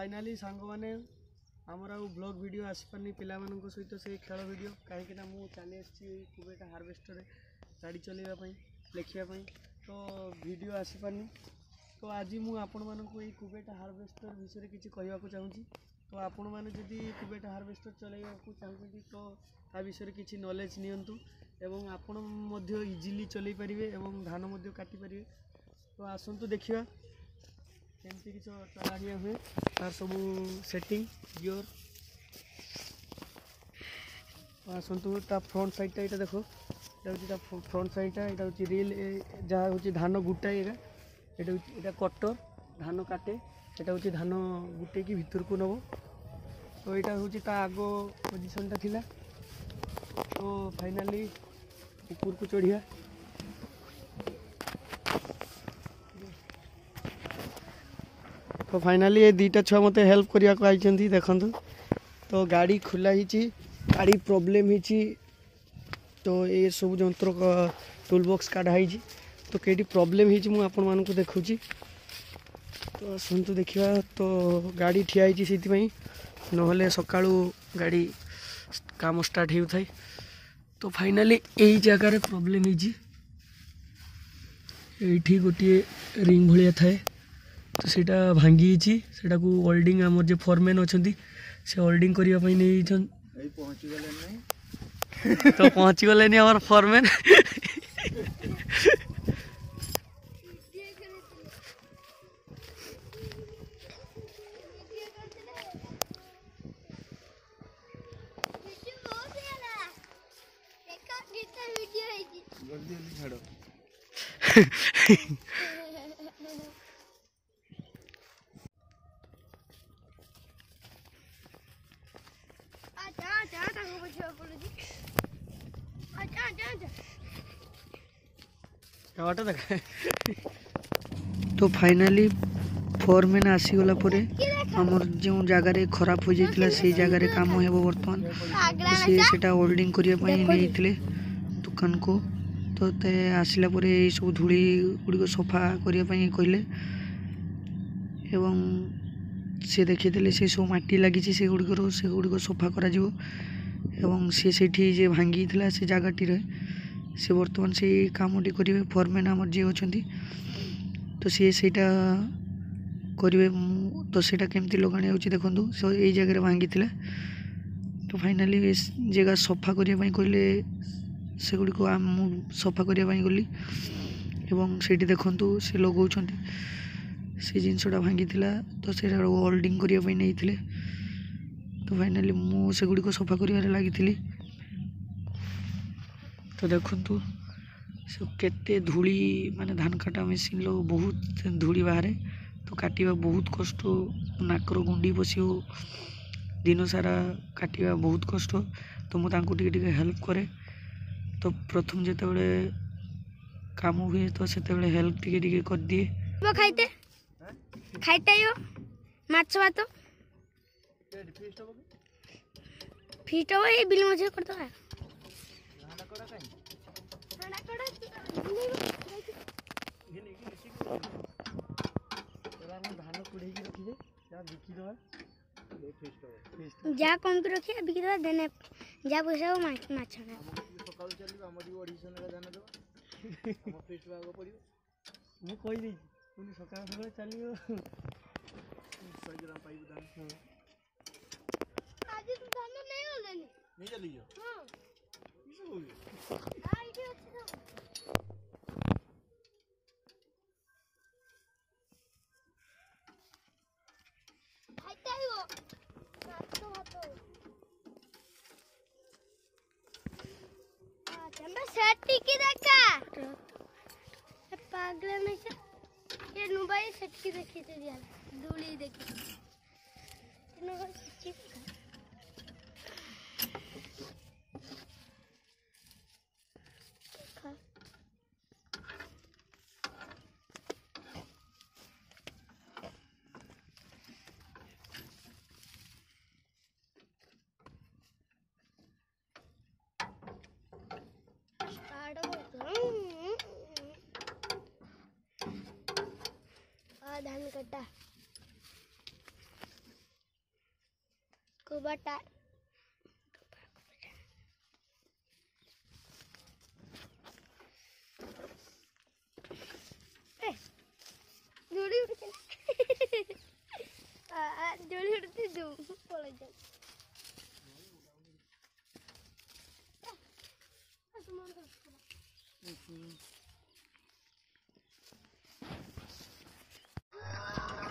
finally सांग मैंने आमर आ ब्लॉग वीडियो आसपारनी पिला सहित से खेल वीडियो कहीं चली कुबेटा हार्वेस्टर गाड़ी चलवाई लिखापी तो वीडियो आसपारनी तो आज मुझे कुबेटा हार्वेस्टर विषय किसी कहवाक चाहूँगी तो आपण मैंने जदि कुबेटा हार्वेस्टर चलैया चाहते तो ता विषय किसी नॉलेज नियंतु एवं आपण इजिली चल पारे और धान काटी पारे तो आसतु देखा केमती कि चलाणिया हुए तार सब सेटिंग गियर आसतु ता फ्रंट साइडटा यहाँ देख यहाँ फ्रंट साइडटा यहाँ हूँ रिल जहाँ हूँ धान गुटाई यहाँ कटर धान काटे यहाँ हूँ धान गुटे की भितर को नब तो यहाँ हूँ आग पोजिशनटा थिला तो फाइनाली ऊपर को चढ़िया तो फाइनाली ये दीटा छुआ मत हेल्प करने को आई देखु तो गाड़ी खुला ही गाड़ी प्रोब्लेम ही तो ये सब जंत्र टूल बॉक्स काढ़ाई तो कई प्रोब्लेम हो आपण मानक देखुँ तो आसतु देखा तो गाड़ी ठिया से नहले सका गाड़ी काम स्टार्ट हो तो फाइनाली यही जगार प्रोब्लेम ये गोटे रिंग भाया थाए तो सीटा भांगी सेटा को ओल्डिंग आमर जो फॉरमैन अच्छा से ओल्डिंग करने नहीं तो पहुँची गले आमर फॉरमैन तो फाइनाली फॉरमैन आसीगला आमर जो जगार खराब हो जाता से जगार काम हो बर्तमान तो होल्डिंग करने दुकान को तो आसला सब धूली गुड़िक सफा करने कहले एवं सी देखीदे से सब मटी लगी से गुड़िक सफा कर सी भांगी से जगह से बर्तमान से कामटी करेंगे फॉरमैन आमर जी अच्छा तो सी सेटा करेंगे तो सेटा केमती लगाने देखो सो यही जगह भांगी तो फाइनाली जगह सफा करने कहले से गुड़िक सफा करने गली एवं से देखु से लगौं से जिनसटा भांगी तो से होल्डिंग करने नहीं तो फाइनाली मुझे गुड़िक सफा कर लगी तो देखु केते धूली माने धान काटा मेसीन लो बहुत धूली बाहर तो काटिबा बहुत कष्ट नाकर गुंडी बसी दिन सारा काटिबा बहुत कष्ट तो मुझे हेल्प करे तो प्रथम जिते बड़े काम हुए तो से हेल्प टिके कर दिए खाइते खाइते यो माछ भात फीट हो ये बिल मजे करता है जा कम तो रखिए बिकी दवा देने जा पैसा वो माछ ना सकाल चली हमर भी ऑडिशन रे जाना दो हम फेस्ट भाग पड़ियो मु कहि दै पुनी सकाल सकाल चलियो 100 ग्राम पाइब दान आज तो धान नहीं होलेनी नहीं चलियो हां किसे हो गया आ इधर अच्छी ना खाइते ही वो माछ भात चंबा सेट की देखा पागल नहीं से ये नुबाई सेट की देखी थी यार धूली देखी नुबाई सेट की धान कटा बटा जोड़ी उड़ते जोड़ी उड़ते जो पड़े जाओ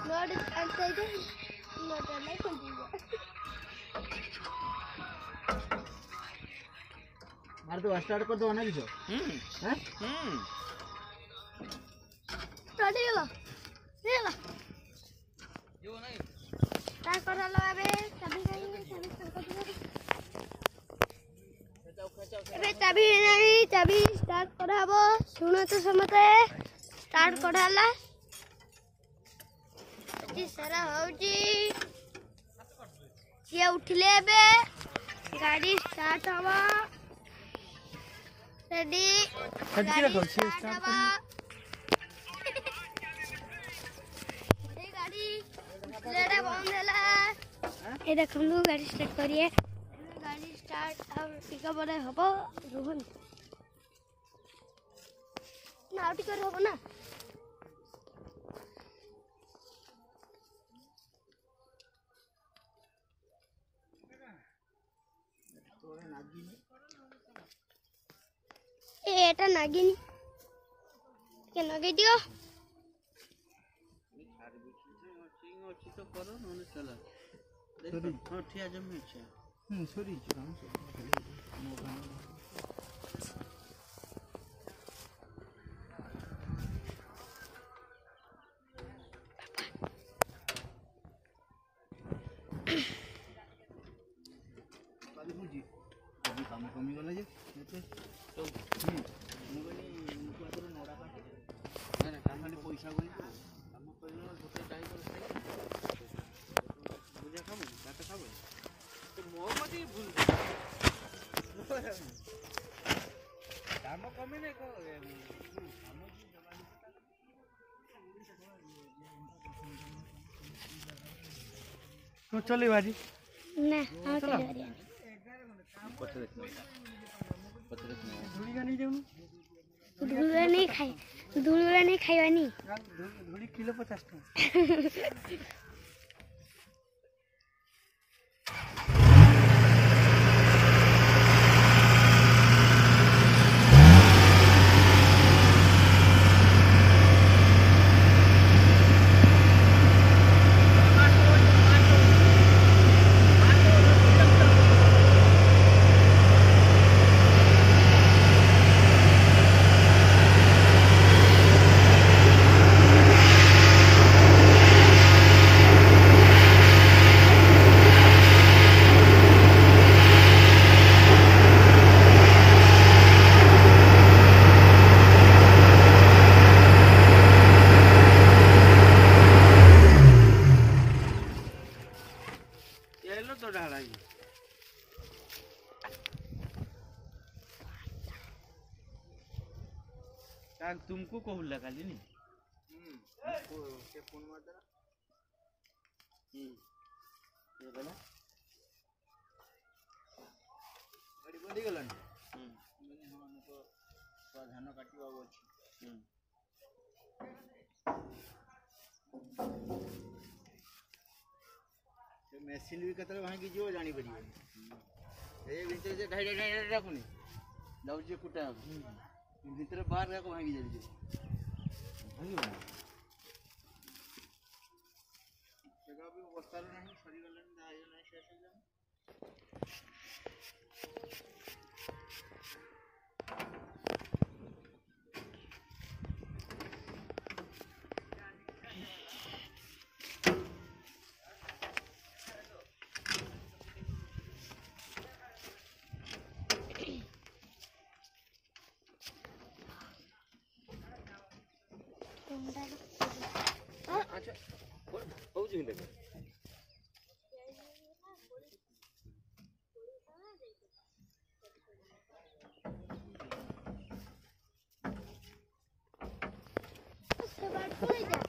नोट अंते जो नोट नहीं खुल जाएगा मार तो स्टार्ट कर दो ना किछो हैं स्टार्ट हो गया यो नहीं स्टार्ट कर लो अबे चाबी नहीं चाबी स्टार्ट कराबो सुनो तो समते स्टार्ट कराला जी सारा होजी ये उठले बे गाड़ी स्टार्ट हवा रेडी हटके रखो छे स्टार्ट कर ए गाड़ी लेडा बंद हैला ए देखलु गाड़ी स्टार्ट करिए गाड़ी स्टार्ट अब टिका बड़े हबो रोहन ना टिका हबो ना এটা নাগিনি কেন নগে দিও सॉरी काम कमी गला जे तो मु गनी मुको आदर नोडा काटे ना ना काम खाली पैसा गनी काम कइलो छोटे टाइम कर बुझा खाबो काटे खाबो तो मो मती भूल काम कमी ने को काम की जवानी तो चली बाजी ना हम चले बारी पत्थर धुड़ी का नहीं जाऊँ धुलुरा नहीं खाइबानी धुड़ी किलो 50 टका तो डाला काग तुमको कहूला काली नी के फोन मार देना ये बोला गाड़ी बंदी गलन मैंने हम तो धान काटिबा अछि मेसिन भी कतरे भांगी जो जानी पड़ी ए भीतर से ढाई ढाई रखुनी जाउजे कुटा भीतर बाहर रखो भांगी जाई भांगी बना जगह भी बस्ता नहीं सरी गलन दाई नहीं शेष हो जाए अच्छा हो जी देखो उसके बाद कोई जा